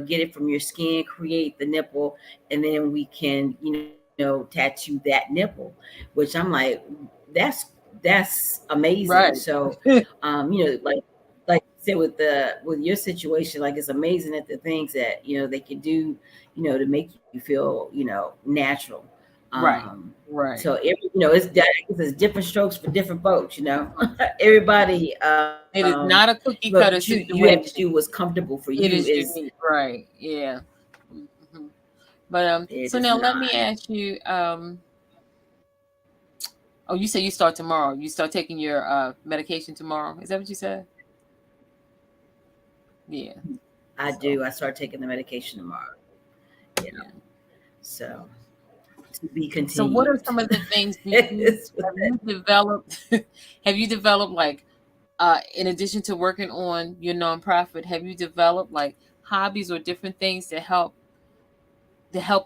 get it from your skin, create the nipple, and then we can tattoo that nipple, which I'm like, that's amazing. Right. So like you said with your situation, like it's amazing at the things that they can do to make you feel natural. Right. um Right. so it's different strokes for different folks. Everybody It is not a cookie what cutter you had to do was situation. comfortable for you It is is unique. Right. Yeah. Mhm. But it so is now let not. me ask you, oh, you say you start tomorrow. You start taking your medication tomorrow. Is that what you said? Yeah. I So do. I start taking the medication tomorrow. Yeah. yeah. So to be So what are continued. some of the things It's what have you developed have you developed like in addition to working on your nonprofit, have you developed like hobbies or different things to help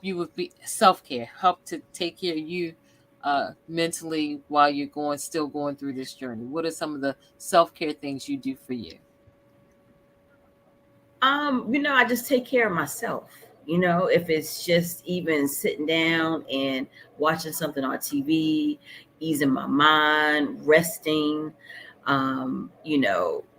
you with self-care, help to take care of you mentally while you're still going through this journey? What are some of the self-care things you do for you? I just take care of myself. If it's just even sitting down and watching something on TV, easing my mind, resting.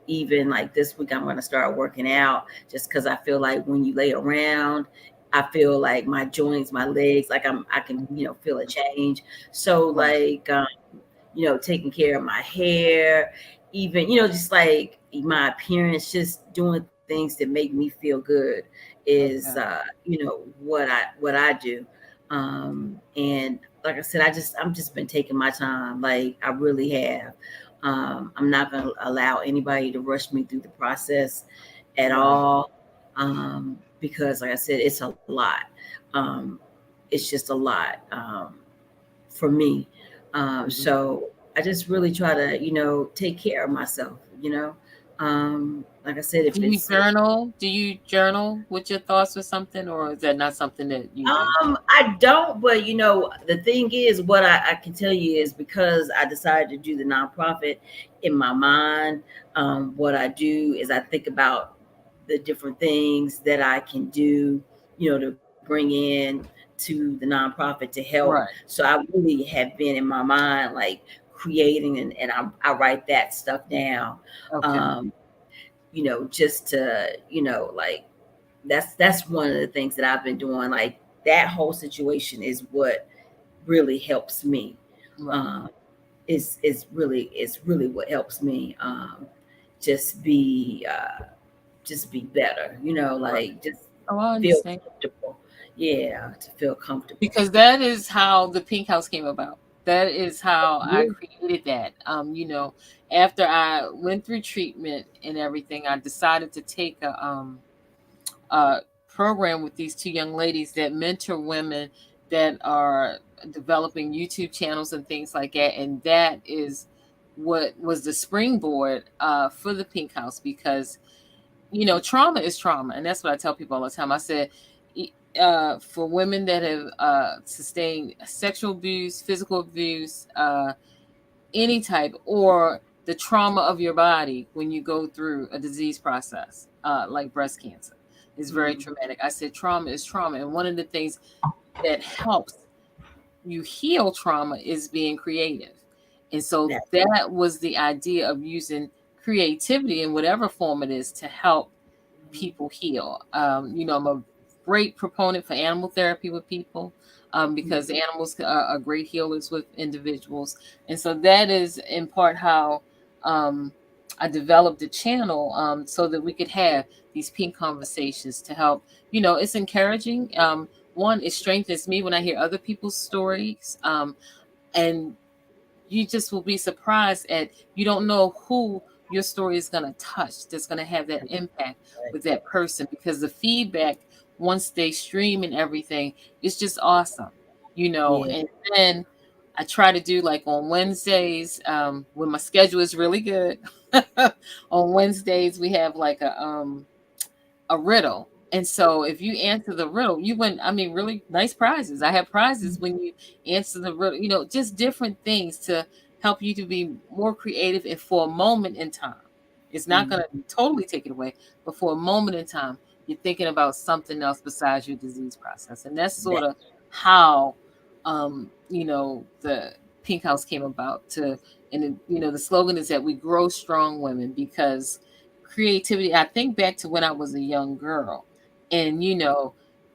Even like this week, I'm going to start working out just because I feel like when you lay around, I feel like my joints, my legs, like I can, feel a change. So Right. like, taking care of my hair, even, just like my appearance, just doing things that make me feel good is, Okay. what I do. And like I said, I'm just been taking my time. Like I really have. I'm not going to allow anybody to rush me through the process at Right. all. Because like I said, it's a lot. Um, it's just a lot. For me. Mhm. So I just really try to, take care of myself, like I said, if Do you it's, journal? Do you journal with your thoughts or something, or is that not something that you do? I don't, but the thing is, what I can tell you is because I decided to do the nonprofit in my mind, what I do is I think about the different things that I can do, to bring in to the nonprofit to help. Right. So I really have been in my mind, like creating, and I write that stuff down, Okay. um, just to, like that's one of the things that I've been doing. Like that whole situation is what really helps me. Right. Um, it's really what helps me, just be just be better. Right. Like just Oh, I feel understand. comfortable. Yeah, to feel comfortable. Because that is how the Pink House came about. That is how I Yeah. created that. After I went through treatment and everything, I decided to take a program with these two young ladies that mentor women that are developing YouTube channels and things like that. And that is what was the springboard for the Pink House because trauma is trauma, and that's what I tell people all the time. I said, for women that have sustained sexual abuse, physical abuse, any type, or the trauma of your body when you go through a disease process, like breast cancer, is very Mm, traumatic. I said trauma is trauma, and one of the things that helps you heal trauma is being creative. And so that that was the idea of using creativity in whatever form it is to help people heal. I'm a great proponent for animal therapy with people because mhm. animals are great healers with individuals. And so that is in part how um, I developed the channel so that we could have these pink conversations to help. It's encouraging. One, it strengthens me when I hear other people's stories. And you just will be surprised at you don't know who your story is going to touch that's going to have that impact Right. with that person because the feedback once they stream and everything is just awesome Yeah. and then I try to do like on Wednesdays when my schedule is really good. On Wednesdays we have like a riddle. And so if you answer the riddle, you win, I mean, really nice prizes. I have prizes when you answer the riddle, just different things to help you to be more creative and for a moment in time. It's not going to Mhm. totally take it away, but for a moment in time, you're thinking about something else besides your disease process. And that's sort That, of how, the Pink House came about and the slogan is that we grow strong women because creativity. I think back to when I was a young girl and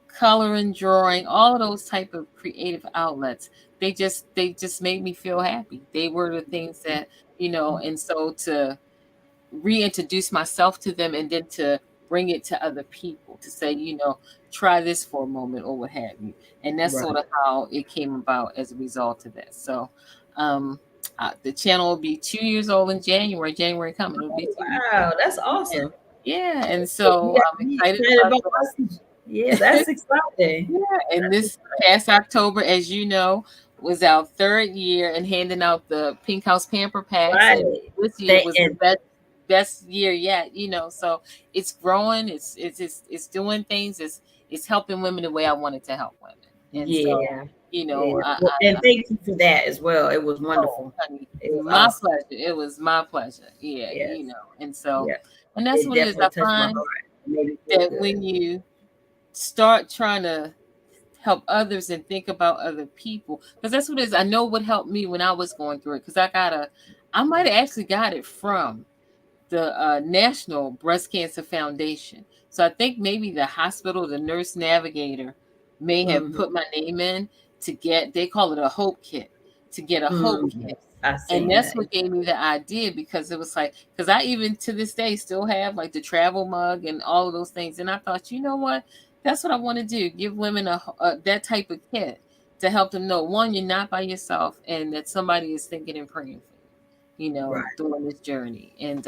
coloring, drawing, all of those type of creative outlets, they just made me feel happy. They were the things that, and so to reintroduce myself to them and then to bring it to other people to say, try this for a moment or what have you. And that's right. sort of how it came about as a result of that. So, the channel will be 2 years old in January coming. It'll be 2 years. Wow, that's Yeah. awesome. Yeah. And So you so got I'm me excited excited about about that. this. Yeah, that's exciting. Yeah, and That's this past October, as you know, was our third year and handing out the Pinkhouse Pamper Packs, and right. this year They was the and best year yet. So it's growing, it's doing things, it's helping women the way I wanted to help women, and so yeah, yeah. I, Well, I and thank you for that as well. It was oh, wonderful. honey, It was my awesome. pleasure. It was my pleasure. Yeah, Yes. and so, Yeah. and that's It what it is. I definitely touched my find heart. It made me feel that good. when you start trying to help others and think about other people, because that's what it is. I know what helped me when I was going through it, because I might have actually got it from the National Breast Cancer Foundation. So I think maybe the hospital, the nurse navigator, may have Mm-hmm. put my name in to get, they call it a hope kit, to get a hope Mm-hmm. kit. I And seen that's that. what gave me the idea, because it was like, because I even to this day still have like the travel mug and all of those things. And I thought, you know what? That's what I want to do. Give women that type of kit to help them know, one, you're not by yourself, and that somebody is thinking and praying for you, Right. during this journey. And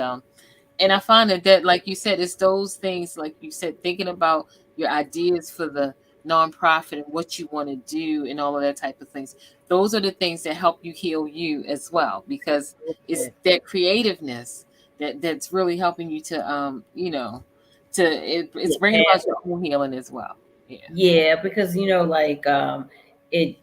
I find that, like you said, it's those things, like you said, thinking about your ideas for the nonprofit and what you want to do and all of that type of things. Those are the things that help you heal you as well, because it's Okay. that creativeness that's really helping you to, it's Get bringing about past. your own healing as well. Yeah. Yeah, because like it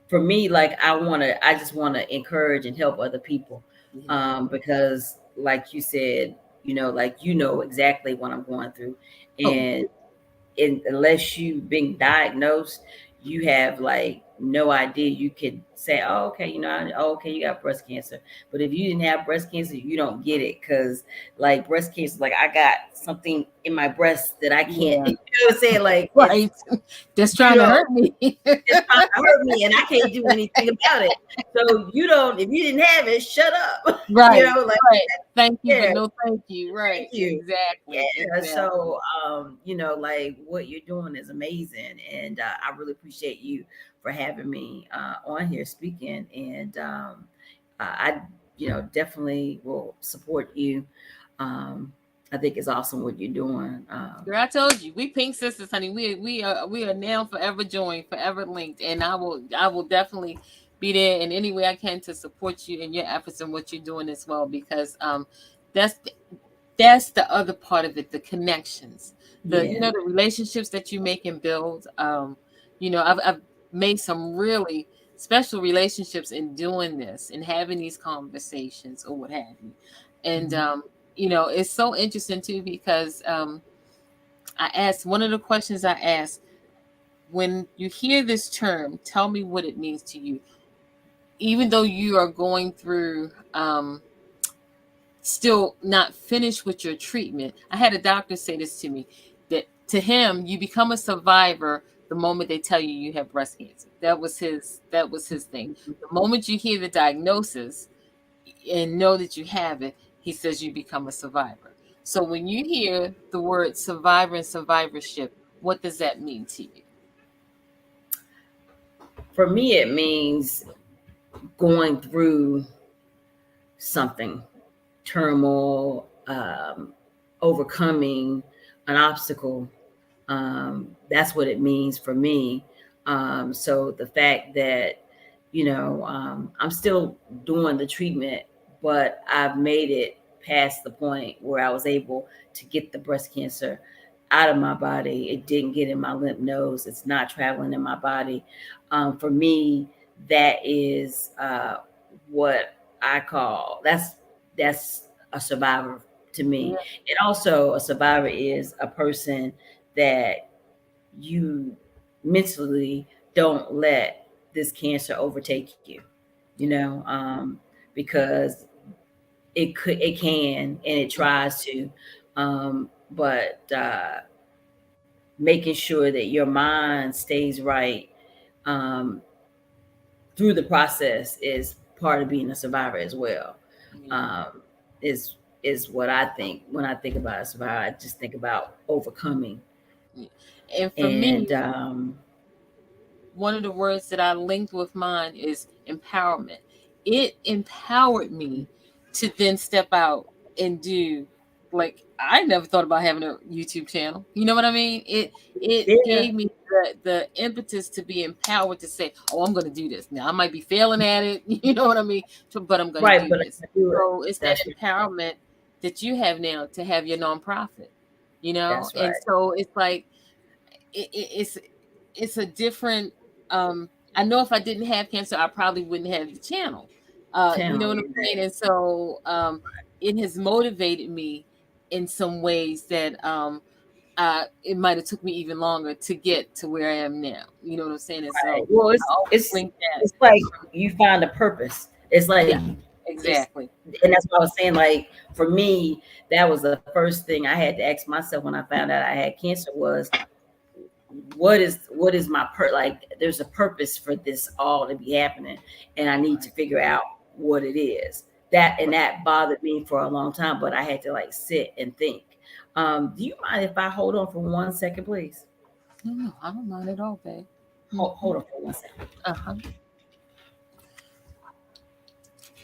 for me, like I just wanna encourage and help other people. Yeah. Because like you said, like exactly what I'm going through. Oh, And unless you've been diagnosed, you have like no idea. You could say, "Oh, okay, oh, okay, you got breast cancer." But if you didn't have breast cancer, you don't get it, because like breast cancer, like I got something in my breast that I can't. yeah. You know what I'm saying? Like it's Right. Just you trying to don't. hurt me. It's trying to hurt me, and I can't do anything about it. So you don't. If you didn't have it, shut up. Right. Like Right. Thank you, but yeah. no thank you. Thank Right. you. Exactly. Yeah. Exactly. So, like what you're doing is amazing, and I really appreciate you for having me on here speaking. And I, definitely will support you. Um, I think it's awesome what you're doing. Girl, I told you, we pink sisters, honey. We are now forever joined, forever linked, and I will definitely be there in any way I can to support you in your efforts and what you're doing as well, because that's that's the other part of it, the connections, Yeah. the relationships that you make and build. I've made some really special relationships in doing this and having these conversations or what have you. And Mhm. it's so interesting too, because I asked, one of the questions I asked, when you hear this term, tell me what it means to you, even though you are going through still not finished with your treatment. I had a doctor say this to me, that to him, you become a survivor the moment they tell you you have breast cancer. That was his thing. The moment you hear the diagnosis and know that you have it, he says you become a survivor. So when you hear the word survivor and survivorship, what does that mean to you? For me, it means going through something, turmoil, overcoming an obstacle. That's what it means for me. So the fact that, I'm still doing the treatment, but I've made it past the point where I was able to get the breast cancer out of my body. It didn't get in my lymph nodes. It's not traveling in my body. For me, that is what I call that's a survivor to me. Yeah. And also a survivor is a person that you mentally don't let this cancer overtake you, because it can, and it tries to, but making sure that your mind stays right um, through the process is part of being a survivor as well. Yeah. Um, is what I think when I think about a survivor. I just think about overcoming. Yeah. And for And me, one of the words that I linked with mine is empowerment. It empowered me to then step out and do like I never thought about having a YouTube channel. You know what I mean? It Yeah. gave me the impetus to be empowered to say, "Oh, I'm going to do this." Now I might be failing at it, you know what I mean? But I'm going to Right, do but I this. can do it. So it's that That's empowerment that you have now to have your nonprofit, you know. that's And right. so it's like it's a different. I know if I didn't have cancer, I probably wouldn't have the channel. You know Channel, what I'm saying? And so it has motivated me in some ways that it might have took me even longer to get to where I am now. You know what I'm saying? And right. so Well, I always link that. it's like you find a purpose. It's like Yeah, it's exactly. and that's what I was saying. Like for me, that was the first thing I had to ask myself when I found out I had cancer was what is my like there's a purpose for this all to be happening, and I need to Right. figure out what it is. That and Right. that bothered me for a long time, but I had to like sit and think. Do you mind if I hold on for 1 second, please? No, no, I don't mind at all, babe. Hold on for 1 second. Uh-huh.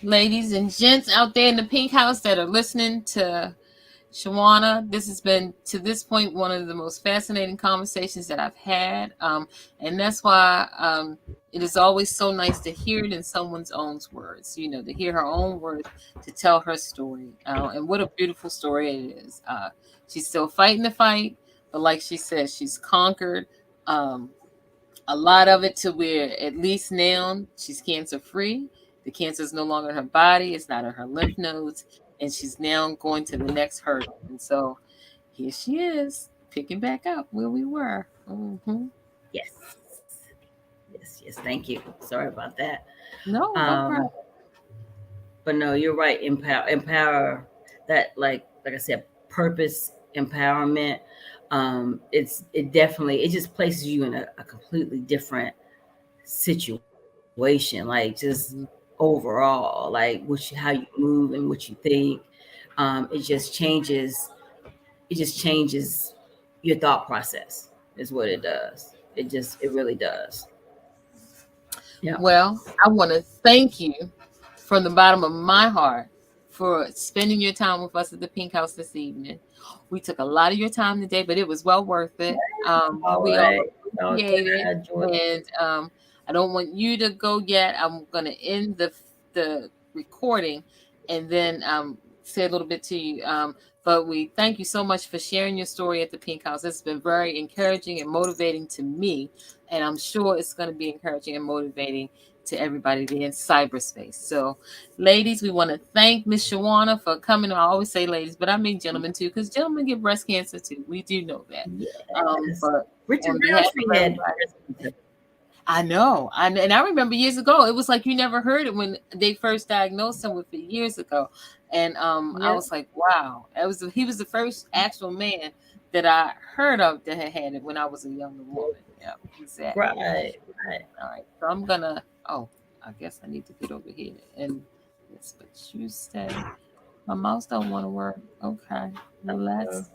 Ladies and gents out there in the pink house that are listening to Shawanna, this has been to this point one of the most fascinating conversations that I've had, and that's why it is always so nice to hear it in someone's own words. You know, to hear her own words to tell her story, and what a beautiful story it is. She's still fighting the fight, but like she says, she's conquered. Um, a lot of it to where at least now she's cancer free. The cancer is no longer in her body, it's not in her lymph nodes, and she's now going to the next hurdle. And so here she is, picking back up where we were. Yes, yes, yes. Thank you. Sorry about that. No Um, problem. but no, you're right. Empower. That like I said, purpose empowerment. It definitely it just places you in a completely different situation. Like just Mhm. overall, like how you move and what you think. It just changes your thought process. Is what it does. It really does. Yeah. Well, I want to thank you from the bottom of my heart for spending your time with us at the Pink House this evening. We took a lot of your time today, but it was well worth it. All We all right. Okay. appreciate I it, enjoyed. and I don't want you to go yet. I'm going to end the recording, and then say a little bit to you. But we thank you so much for sharing your story at the Pink House. It's been very encouraging and motivating to me, and I'm sure it's going to be encouraging and motivating to everybody there in cyberspace. So, ladies, we want to thank Miss Shawanna for coming. I always say ladies, but I mean gentlemen too, because gentlemen get breast cancer too. We do know that. Yes. But Richard on behalf of Roundtree had everybody, breast cancer. I know. And I remember years ago, it was like you never heard it when they first diagnosed him with it years ago. And I Yep. was like, wow, he was the first actual man that I heard of that had it when I was a younger woman. Yeah, exactly. Right. Right. All right. So I'm gonna I guess I need to get over here and that's what you said. My mouse don't want to work. Okay. Uh, Let's